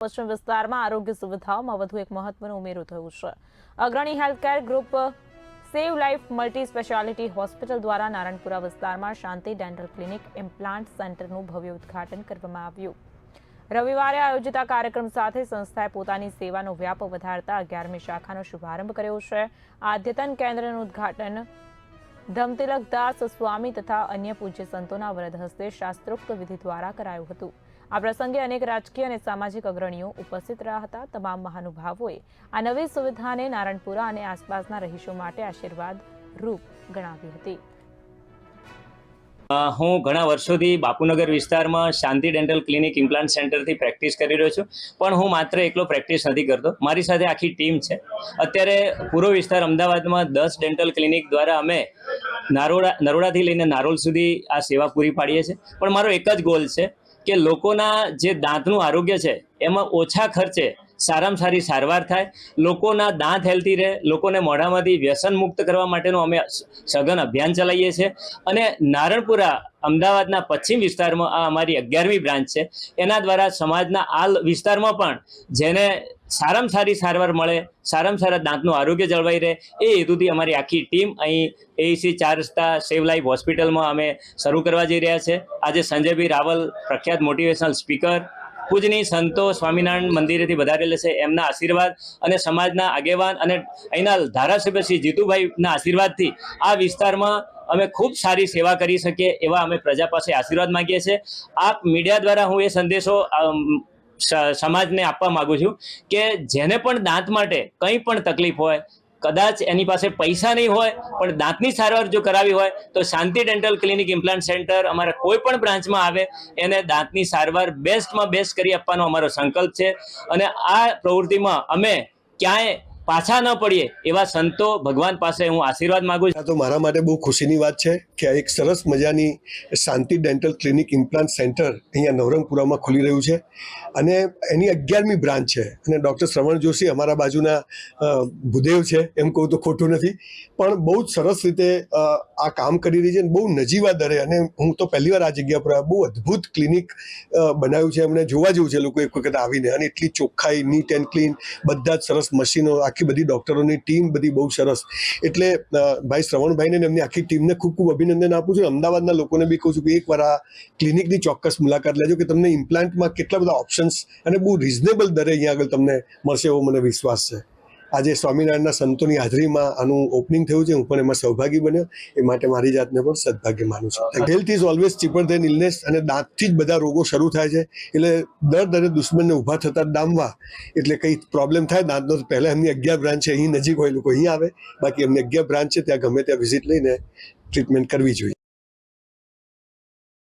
પશ્ચિમ વિસ્તારમાં આરોગ્ય સુવિધાઓમાં વધુ એક મહત્વનો ઉમેરો થયો છે। અગ્રણી healthcare group save life multi speciality hospital દ્વારા નારણપુરા વિસ્તારમાં શાંતિ ડેન્ટલ ક્લિનિક ઇમ્પ્લાન્ટ સેન્ટરનું ભવ્ય ઉદ્ઘાટન કરવામાં આવ્યું। રવિવારે આયોજિત આ કાર્યક્રમ સાથે સંસ્થાએ પોતાની સેવાનો વ્યાપ વધારતા 11મી શાખાનો શુભારંભ કર્યો છે। આ અદ્યતન કેન્દ્રનું ઉદ્ઘાટન ધમતિલક દાસ સ્વામી તથા અન્ય પૂજ્ય સંતોના વરદ હસ્તે શાસ્ત્રોક્ત વિધિ દ્વારા કરાયું હતું। આ પ્રસંગે અનેક રાજકીય અને સામાજિક અગ્રણીઓ ઉપસ્થિત રહ્યા હતા। તમામ મહાનુભાવોએ આ નવી સુવિધાને નારણપુરા અને આસપાસના રહીશો માટે આશીર્વાદ રૂપ ગણાવી હતી। હું ઘણા વર્ષોથી બાપુનગર વિસ્તારમાં શાંતિ ડેન્ટલ ક્લિનિક ઇમ્પ્લાન્ટ સેન્ટરથી પ્રેક્ટિસ કરી રહ્યો છું, પણ હું માત્ર એકલો પ્રેક્ટિસ નથી કરતો, મારી સાથે આખી ટીમ છે। અત્યારે પૂર્વ વિસ્તાર અમદાવાદમાં 10 ડેન્ટલ ક્લિનિક દ્વારા અમે નરોડાથી લઈને નારોલ સુધી આ સેવા પૂરી પાડીએ છીએ। પણ મારો એક જ ગોલ છે કે લોકોના જે દાંતનું આરોગ્ય છે એમાં ઓછા ખર્ચે સારામાં સારી સારવાર થાય, લોકોના દાંત હેલ્ધી રહે, લોકોને મોઢામાંથી વ્યસન મુક્ત કરવા માટેનું અમે સઘન અભિયાન ચલાવીએ છીએ। અને નારણપુરા અમદાવાદના પશ્ચિમ વિસ્તારમાં આ અમારી 11મી બ્રાન્ચ છે। એના દ્વારા સમાજના આ વિસ્તારમાં પણ જેને સારામાં સારી સારવાર મળે, સારામાં સારા દાંતનું આરોગ્ય જળવાઈ રહે, એ હેતુથી અમારી આખી ટીમ અહીં એઈસી 4 રસ્તા સેવ લાઈફ હોસ્પિટલમાં અમે શરૂ કરવા જઈ રહ્યા છે। આજે સંજયભાઈ રાવલ, પ્રખ્યાત મોટિવેશનલ સ્પીકર, પૂજની સંતો સ્વામિનારાયણ મંદિરેથી વધારેલા છે, એમના આશીર્વાદ અને સમાજના આગેવાન અને અહીંના ધારાસભ્ય શ્રી જીતુભાઈના આશીર્વાદથી આ વિસ્તારમાં અમે ખૂબ સારી સેવા કરી શકીએ એવા અમે પ્રજા પાસે આશીર્વાદ માંગીએ છીએ। આપ મીડિયા દ્વારા હું એ સંદેશો સમાજને આપવા માંગુ છું કે જેને પણ દાંત માટે કંઈ પણ તકલીફ હોય, કદાચ એની પાસે પૈસા નહીં હોય પણ દાંતની સારવાર જો કરાવી હોય તો શાંતિ ડેન્ટલ ક્લિનિક ઇમ્પ્લાન્ટ સેન્ટર અમારા કોઈ પણ બ્રાન્ચમાં આવે એને દાંતની સારવાર બેસ્ટમાં બેસ્ટ કરી આપવાનો અમારો સંકલ્પ છે। અને આ પ્રવૃત્તિમાં અમે ક્યાંય પાછા ન પડીએ એવા સંતો ભગવાન પાસે હું આશીર્વાદ માંગુ છું। તો મારા માટે બહુ ખુશીની વાત છે કે આ એક સરસ મજાની શાંતિ ડેન્ટલ ક્લિનિક ઇમ્પ્લાન્ટ સેન્ટર અહીંયા નવરંગપુરામાં ખુલી રહ્યું છે અને એની 11મી બ્રાન્ચ છે। અને ડૉક્ટર શ્રવણ જોશી અમારા બાજુના ભૂદેવ છે, એમ કહું તો ખોટું નથી, પણ બહુ જ સરસ રીતે આ કામ કરી રહી છે અને બહુ નજીવા દરે। અને હું તો પહેલી વાર આ જગ્યા પર બહુ અદ્ભુત ક્લિનિક બનાવ્યું છે, એમને જોવા જેવું છે લોકો એક વખત આવીને। અને એટલી ચોખ્ખાઈ, નીટ એન્ડ ક્લીન, બધા જ સરસ મશીનો, આખી બધી ડૉક્ટરોની ટીમ બધી બહુ સરસ। એટલે ભાઈ શ્રવણભાઈને એમની આખી ટીમને ખૂબ ખૂબ અભિનંદન આપું છું। અમદાવાદના લોકોને બી કહું છું કે એકવાર આ ક્લિનિકની ચોક્કસ મુલાકાત લેજો કે તમને ઇમ્પ્લાન્ટમાં કેટલા બધા ઓપ્શન્સ અને બહુ રિઝનેબલ દરે અહીંયા આગળ તમને મળશે એવો મને વિશ્વાસ છે। આજે સ્વામિનારાયણના સંતોની હાજરીમાં આનું ઓપનિંગ થયું છે, હું પણ એમાં સહભાગી બન્યો, એ માટે મારી જાતને પણ સદભાગ્ય માનું છું। Health is always cheaper than illness, અને દાંતથી જ બધા રોગો શરૂ થાય છે। એટલે દરે દુશ્મનને ઊભા થતા ડામવા, એટલે કંઈ પ્રોબ્લેમ થાય દાંતનો તો પહેલાં એમની 11 બ્રાન્ચ છે, અહીં નજીક હોય લોકો અહીં આવે, બાકી એમની 11 બ્રાન્ચ છે, ત્યાં ગમે ત્યાં વિઝિટ લઈને ટ્રીટમેન્ટ કરવી જોઈએ।